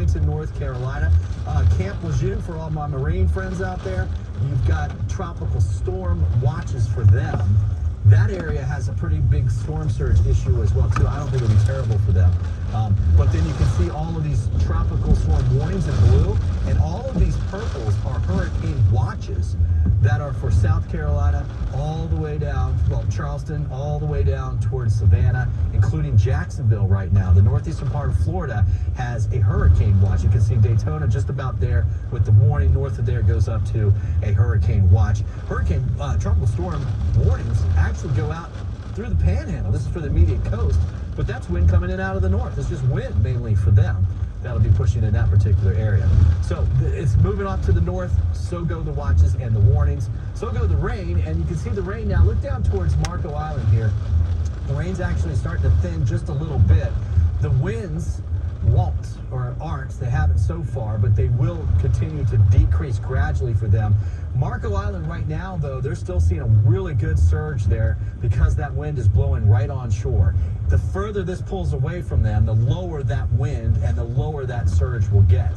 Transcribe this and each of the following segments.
Wilmington, North Carolina. Camp Lejeune for all my Marine friends out there. You've got tropical storm watches for them. That area has a pretty big storm surge issue as well, too. I don't think it'll be terrible for them. But then you can see all of these tropical storm warnings in blue, and all of these purples are hurricane watches that are for South Carolina all the way down, well, Charleston, all the way down towards Savannah, including Jacksonville right now. The northeastern part of Florida has a hurricane watch. You can see Daytona just about there with the warning. North of there goes up to a hurricane watch. Hurricane tropical storm warnings actually go out through the Panhandle. This is for the immediate coast, but that's wind coming in out of the north. It's just wind mainly for them that'll be pushing in that particular area. So it's moving off to the north. So go the watches and the warnings. So go the rain, and you can see the rain now. Look down towards Marco Island here. The rain's actually starting to thin just a little bit. The winds won't, or aren't, they haven't so far, but they will continue to decrease gradually for them. Marco Island right now, though, they're still seeing a really good surge there because that wind is blowing right on shore. The further this pulls away from them, the lower that wind and the lower that surge will get.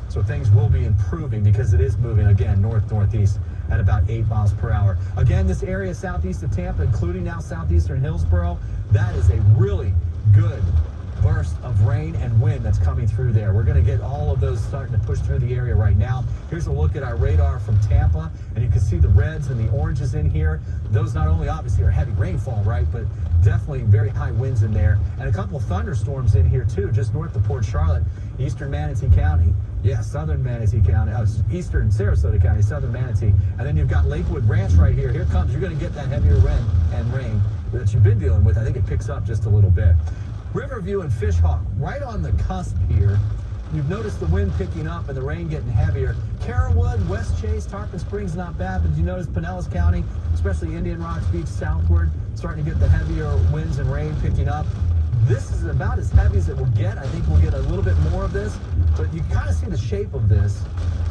So things will be improving because it is moving, again, north-northeast at about 8 miles per hour. Again, this area southeast of Tampa, including now southeastern Hillsborough, that is a really good burst of rain and wind that's coming through there. We're going to get all of those starting to push through the area right now. Here's a look at our radar from Tampa, and you can see the reds and the oranges in here. Those not only obviously are heavy rainfall, right, but definitely very high winds in there, and a couple of thunderstorms in here too, just north of Port Charlotte, eastern Manatee County. Yeah, southern Manatee County, eastern Sarasota County, southern Manatee. And then you've got Lakewood Ranch right here. Here it comes. You're going to get that heavier wind and rain that you've been dealing with. I think it picks up just a little bit. Riverview and Fishhawk, right on the cusp here. You've noticed the wind picking up and the rain getting heavier. Carrollwood, West Chase, Tarpon Springs, not bad, but you notice Pinellas County, especially Indian Rocks Beach southward, starting to get the heavier winds and rain picking up. This is about as heavy as it will get. I think we'll get a little bit more of this, but you kind of see the shape of this,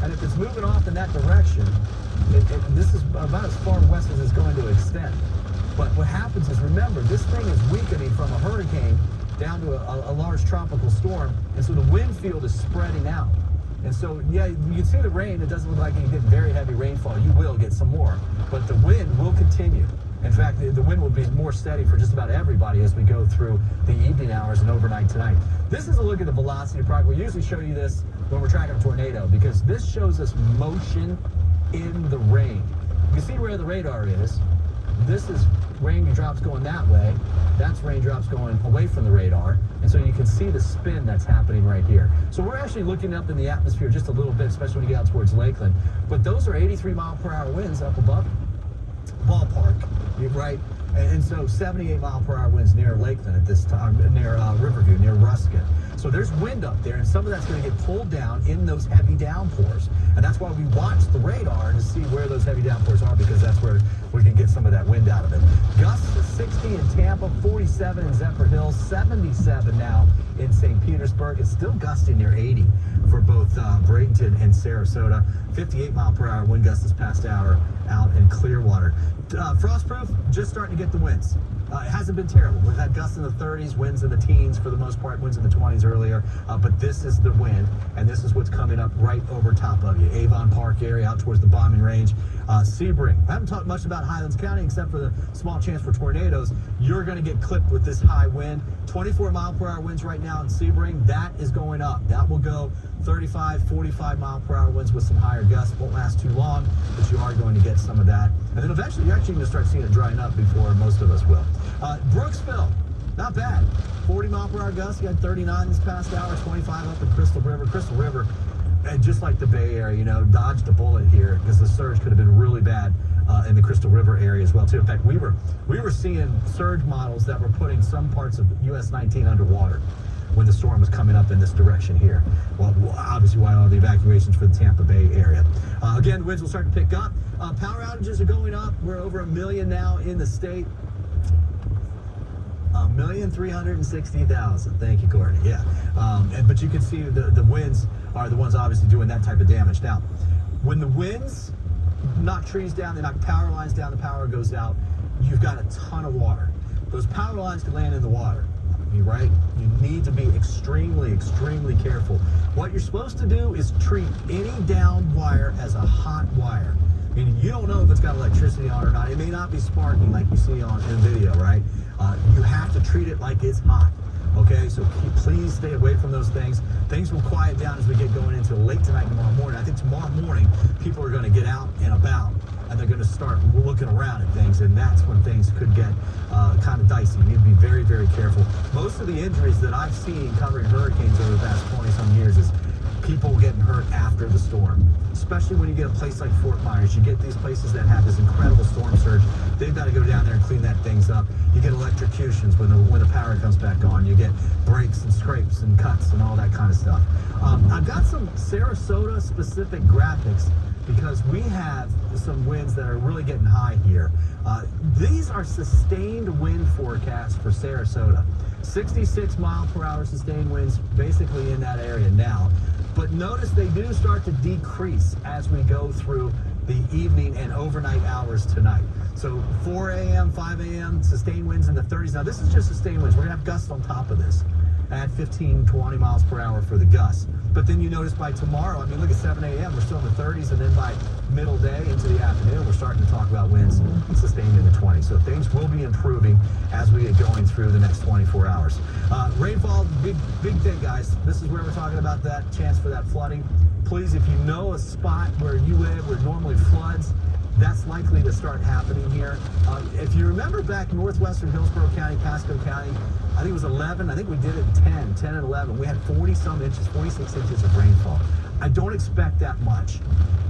and if it's moving off in that direction, this is about as far west as it's going to extend. But what happens is, remember, this thing is weakening from a hurricane down to a large tropical storm, and so the wind field is spreading out. And so, yeah, you can see the rain. It doesn't look like you get very heavy rainfall. You will get some more, but the wind will continue. In fact, the wind will be more steady for just about everybody as we go through the evening hours and overnight tonight. This is a look at the velocity product. We usually show you this when we're tracking a tornado because this shows us motion in the rain. You can see where the radar is. This is raindrops going that way. That's raindrops going away from the radar. And so you can see the spin that's happening right here. So we're actually looking up in the atmosphere just a little bit, especially when you get out towards Lakeland. But those are 83 mile per hour winds up above ballpark, right? And so 78 mile per hour winds near Lakeland at this time, near Riverview, near Ruskin. So there's wind up there, and some of that's going to get pulled down in those heavy downpours. And that's why we watch the radar to see where those heavy downpours are, because that's where we can get some of that wind out of it. Gusts of 60 in Tampa, 47 in Zephyr Hills, 77 now in St. Petersburg. It's still gusting near 80 for both Bradenton and Sarasota. 58 mile per hour wind gusts this past hour out in Clearwater. Frostproof, just starting to get the winds. It hasn't been terrible. We've had gusts in the 30s, winds in the teens for the most part, winds in the 20s earlier. But this is the wind, and this is what's coming up right over top of you. Avon Park area out towards the bombing range. Sebring. I haven't talked much about Highlands County except for the small chance for tornadoes. You're going to get clipped with this high wind. 24 mile per hour winds right now in Sebring. That is going up. That will go 35, 45 mile per hour winds with some higher gusts. Won't last too long, but you are going to get some of that. And then eventually you're actually going to start seeing it drying up before most of us will. Brooksville, not bad. 40 mile per hour gusts. You had 39 this past hour, 25 up in Crystal River. Crystal River, and just like the Bay Area, you know, dodged a bullet here because the surge could have been really bad in the Crystal River area as well too. In fact, we were seeing surge models that were putting some parts of US 19 underwater when the storm was coming up in this direction here. Well, obviously why all the evacuations for the Tampa Bay area. Again, winds will start to pick up. Power outages are going up. We're over 1 million now in the state. 1,360,000. Thank you, Courtney. Yeah. But you can see the winds are the ones obviously doing that type of damage. Now, when the winds knock trees down, they knock power lines down, the power goes out, you've got a ton of water. Those power lines can land in the water. right? You need to be extremely, extremely careful. What you're supposed to do is treat any downed wire as a hot wire. Meaning you don't know if it's got electricity on or not. It may not be sparking like you see on in video, right? You have to treat it like it's hot. Okay, so please stay away from those things. Things will quiet down as we get going into late tonight, tomorrow morning. I think tomorrow morning, people are going to get out and about, and they're going to start looking around at things, and that's when things could get kind of dicey. You need to be very, very careful. Most of the injuries that I've seen covering hurricanes over the past 20-some years is people getting hurt after the storm. Especially when you get a place like Fort Myers, you get these places that have this incredible storm surge. They've got to go down there and clean that things up. You get electrocutions when the power comes back on. You get breaks and scrapes and cuts and all that kind of stuff. I've got some Sarasota specific graphics because we have some winds that are really getting high here. These are sustained wind forecasts for Sarasota. 66 mile per hour sustained winds basically in that area now. But notice they do start to decrease as we go through the evening and overnight hours tonight. So 4 a.m., 5 a.m., sustained winds in the 30s. Now, this is just sustained winds. We're going to have gusts on top of this at 15, 20 miles per hour for the gusts. But then you notice by tomorrow, I mean, look at 7 a.m., we're still in the 30s, and then by middle day into the afternoon, we're starting to talk about winds sustained in the 20s. So things will be improving as we get going through the next 24 hours. Rainfall, big thing, guys. This is where we're talking about that chance for that flooding. Please, if you know a spot where you live where it normally floods, that's likely to start happening here. If you remember back northwestern Hillsborough County, Pasco County, I think it was 11. I think we did it 10 and 11. We had 40-some inches, 46 inches of rainfall. I don't expect that much.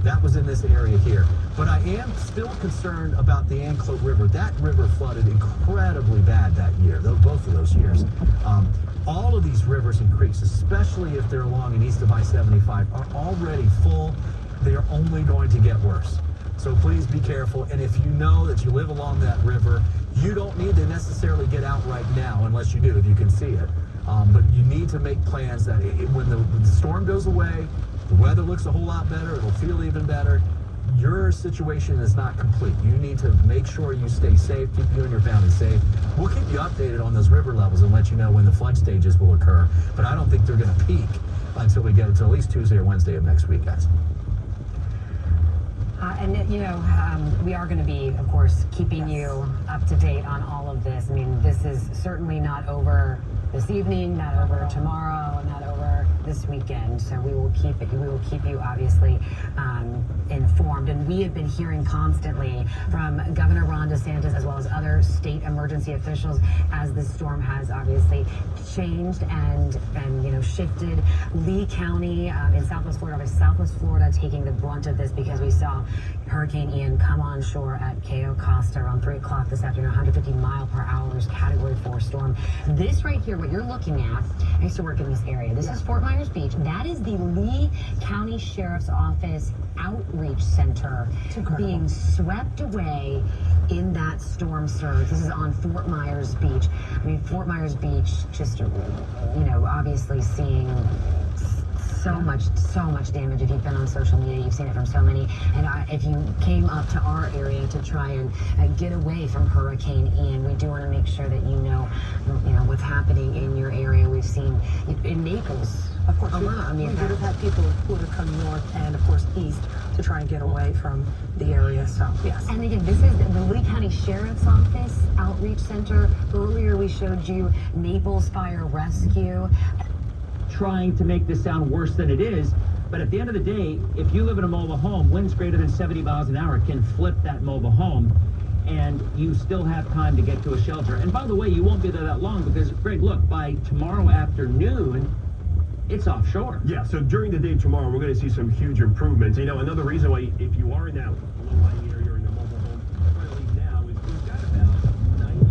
That was in this area here. But I am still concerned about the Anclote River. That river flooded incredibly bad that year, both of those years. All of these rivers and creeks, especially if they're along and east of I-75, are already full. They are only going to get worse. So please be careful. And if you know that you live along that river, you don't need to necessarily get out right now, unless you do, if you can see it. But you need to make plans that when the storm goes away, the weather looks a whole lot better, it'll feel even better. Your situation is not complete. You need to make sure you stay safe, keep you and your family safe. We'll keep you updated on those river levels and let you know when the flood stages will occur. But I don't think they're going to peak until we get until at least Tuesday or Wednesday of next week, guys. And, you know, we are going to be, of course, keeping you up to date on all of this. I mean, this is certainly not over this evening, not over tomorrow, not over this weekend. So we will keep you obviously informed. And we have been hearing constantly from Governor Ron DeSantis as well as other state emergency officials as this storm has obviously changed and you know, shifted. Lee County in Southwest Florida taking the brunt of this because we saw Hurricane Ian come on shore at Cayo Costa around 3 o'clock this afternoon, 150 mile per hour, Category 4 storm. This right here, what you're looking at, I used to work in this area. This is Fort Myers Beach. That is the Lee County Sheriff's Office Outreach Center being swept away in that storm surge. This is on Fort Myers Beach. I mean, Fort Myers Beach, just, you know, obviously seeing so much damage. If you've been on social media, you've seen it from so many. And if you came up to our area to try and get away from Hurricane Ian, we do want to make sure that you know what's happening in your area. We've seen in Naples, of course, a lot. I mean, we would have had people who would have come north and, of course, east to try and get away from the area. So, yes. And again, this is the Lee County Sheriff's Office Outreach Center. Earlier, we showed you Naples Fire Rescue. Trying to make this sound worse than it is, but at the end of the day, if you live in a mobile home, winds greater than 70 miles an hour can flip that mobile home, and you still have time to get to a shelter. And by the way, you won't be there that long because, Greg, look, by tomorrow afternoon, it's offshore. Yeah, so during the day tomorrow, we're going to see some huge improvements. You know, another reason why, if you are in that low-lying area or in a mobile home, try to leave now is we've got about 90.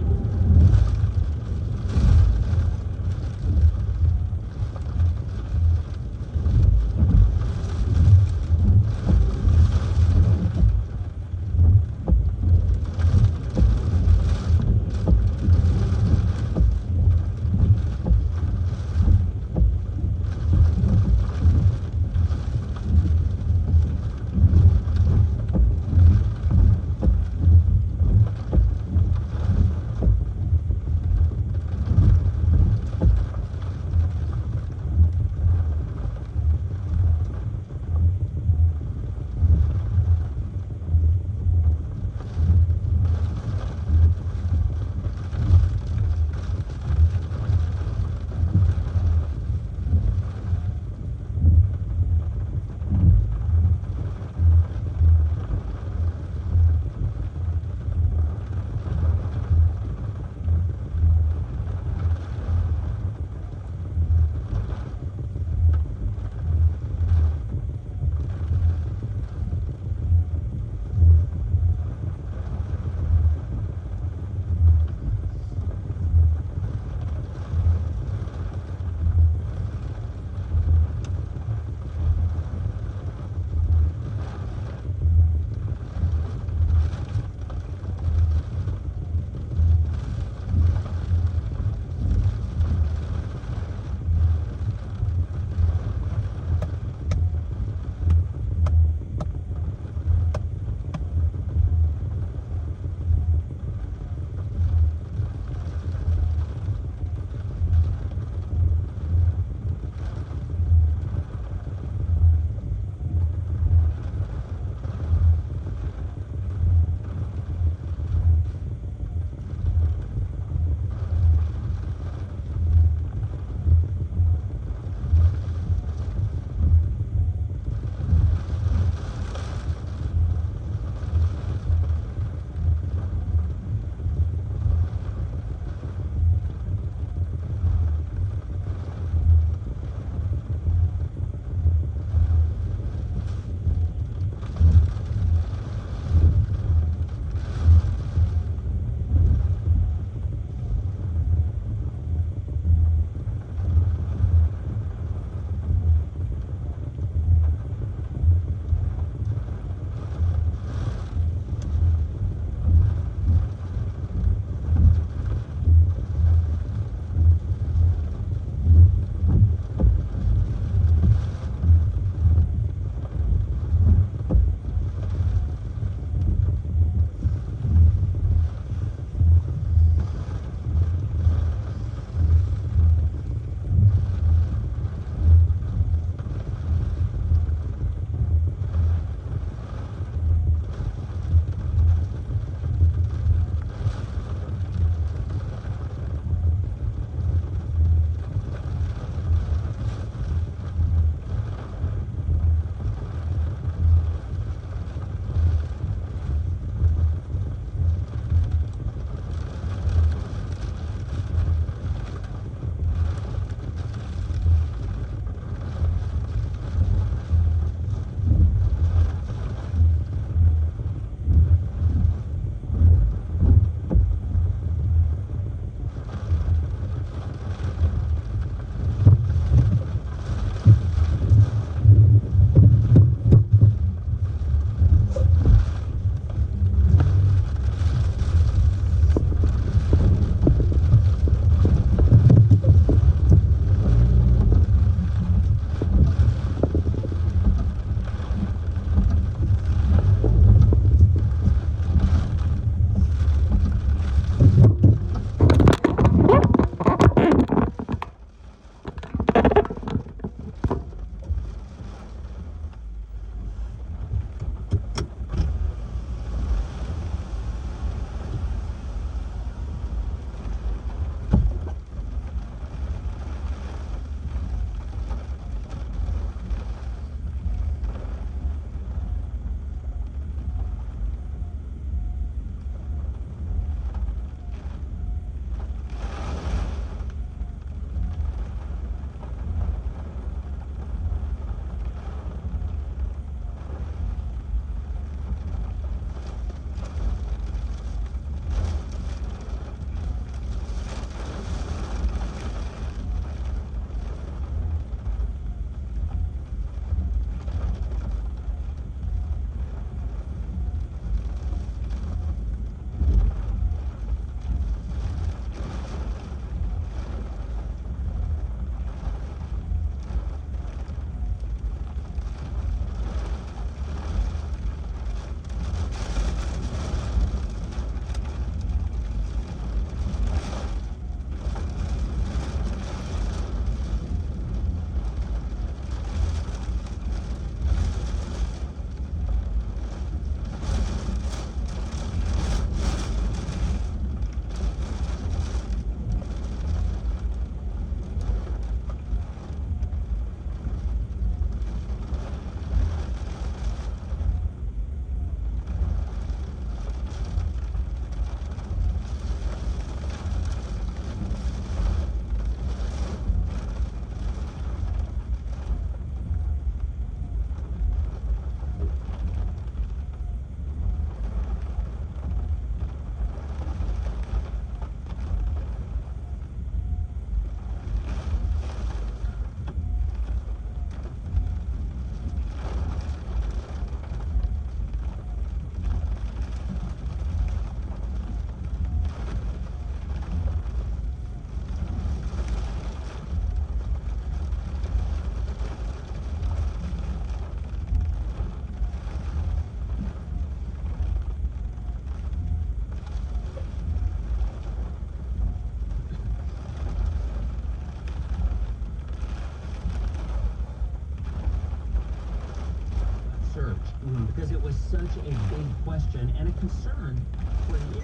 because it was such a big question and a concern for the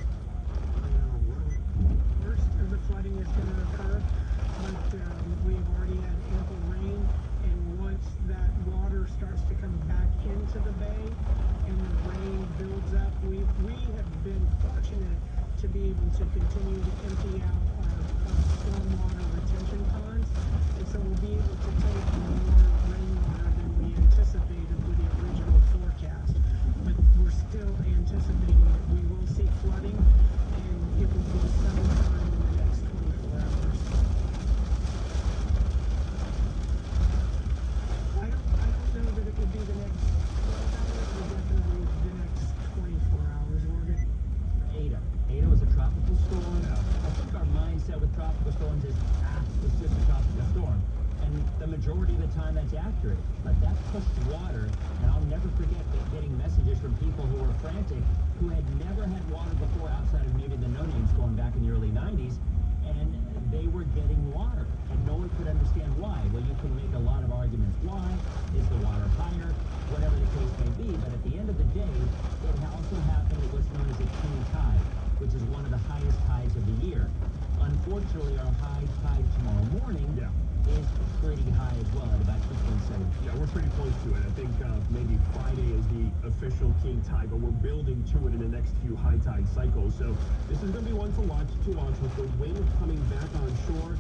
First, the flooding is going to occur, but we've already had ample rain, and once that water starts to come back into the bay and the rain builds up, we have been fortunate to be able to continue to empty out our stormwater retention ponds, and so we'll be able to take more rainwater than we anticipated with the original forecast. But we're still anticipating that we will see flooding, and it will be sometime in the next 24 hours. I don't know that it would be the next 12 hours, but definitely the next 24 hours. We're good. Ada was a tropical storm. I think our mindset with tropical storms is, it's just a tropical storm. And the majority of the time that's accurate. But that pushed water, and I'll never forget getting messages from people who were frantic, who had never had water before outside of maybe the no-name storm back in the early 90s, and they were getting water, and no one could understand why. Well, you can make a lot of arguments why. Is the water higher? Whatever the case may be. But at the end of the day, it also happened at what's known as a king tide, which is one of the highest tides of the year. Unfortunately, our high tide tomorrow morning is pretty high as well at about 2.7. Yeah, we're pretty close to it. I think maybe Friday is the official king tide, but we're building to it in the next few high tide cycles. So this is going to be one to watch with the wind coming back on shore.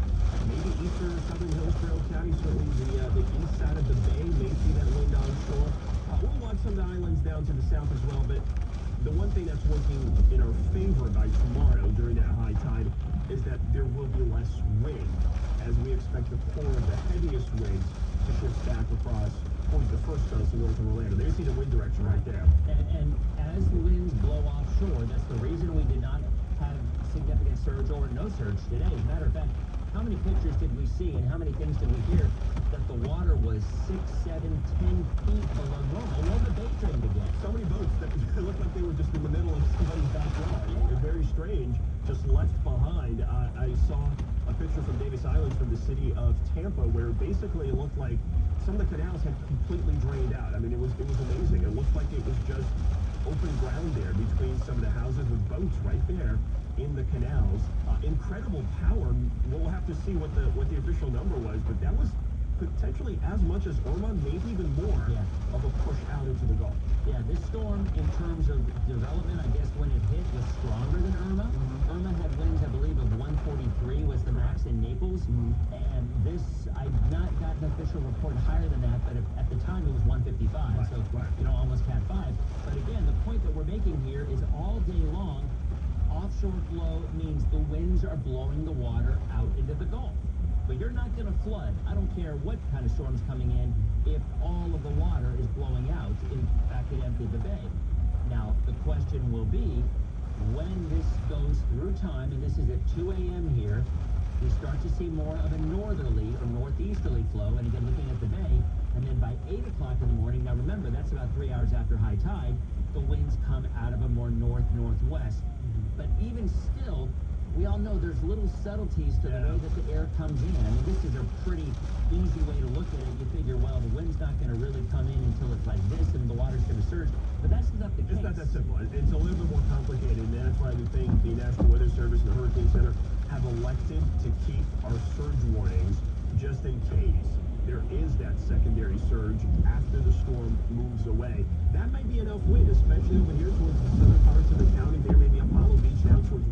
Maybe eastern or southern Hillsborough County, certainly the east side of the bay may see that wind on shore. We'll watch some of the islands down to the south as well, but the one thing that's working in our favor by tomorrow during that high tide is that there will be less wind, as we expect the core of the heaviest winds to shift back across towards the first coast of northern Orlando. There you see the wind direction right there. And as the winds blow offshore, that's the reason we did not have significant surge or no surge today. As a matter of fact, how many pictures did we see and how many things did we hear that the water was 6, 7, 10 feet below normal? Well, the bay trained again. So many boats that looked like they were just in the middle of somebody's backyard. They're very strange, just left behind. I saw a picture from Davis Island from the city of Tampa where basically it looked like some of the canals had completely drained out. I mean, it was amazing. It looked like it was just open ground there between some of the houses with boats right there in the canals. Incredible power. We'll have to see what the official number was, but that was potentially as much as Irma, maybe even more of a push out into the Gulf. Yeah, this storm, in terms of development, I guess when it hit, was stronger than Irma. Irma had winds, I believe, of 143 was the max in Naples. And this, I've not gotten an official report higher than that, but at the time it was 155. So, almost Cat 5. But again, the point that we're making here is all day long, offshore flow means the winds are blowing the water out into the Gulf. But you're not going to flood. I don't care what kind of storm's coming in if all of the water is blowing out. In fact, it emptied the bay. Now, the question will be, when this goes through time, and this is at 2 a.m. here, we start to see more of a northerly or northeasterly flow, and again, looking at the bay, and then by 8 o'clock in the morning, now remember, that's about 3 hours after high tide, the winds come out of a more north-northwest. But even still, we all know there's little subtleties to the way that the air comes in. I mean, this is a pretty easy way to look at it. You figure, well, the wind's not going to really come in until it's like this, and the water's going to surge. But that's not the case. It's not that simple. It's a little bit more complicated, and that's why we think the National Weather Service and the Hurricane Center have elected to keep our surge warnings just in case there is that secondary surge after the storm moves away. That might be enough wind, especially over here towards the southern parts of the county. There may be Apollo Beach down towards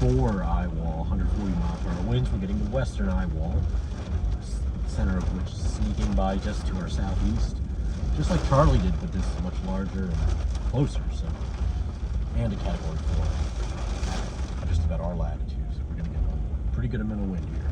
before eye wall, 140 mile per hour winds. We're getting the western eye wall, center of which is sneaking by just to our southeast, just like Charlie did, but this is much larger and closer. So, and a category 4, just about our latitude. So we're going to get a pretty good amount of wind here.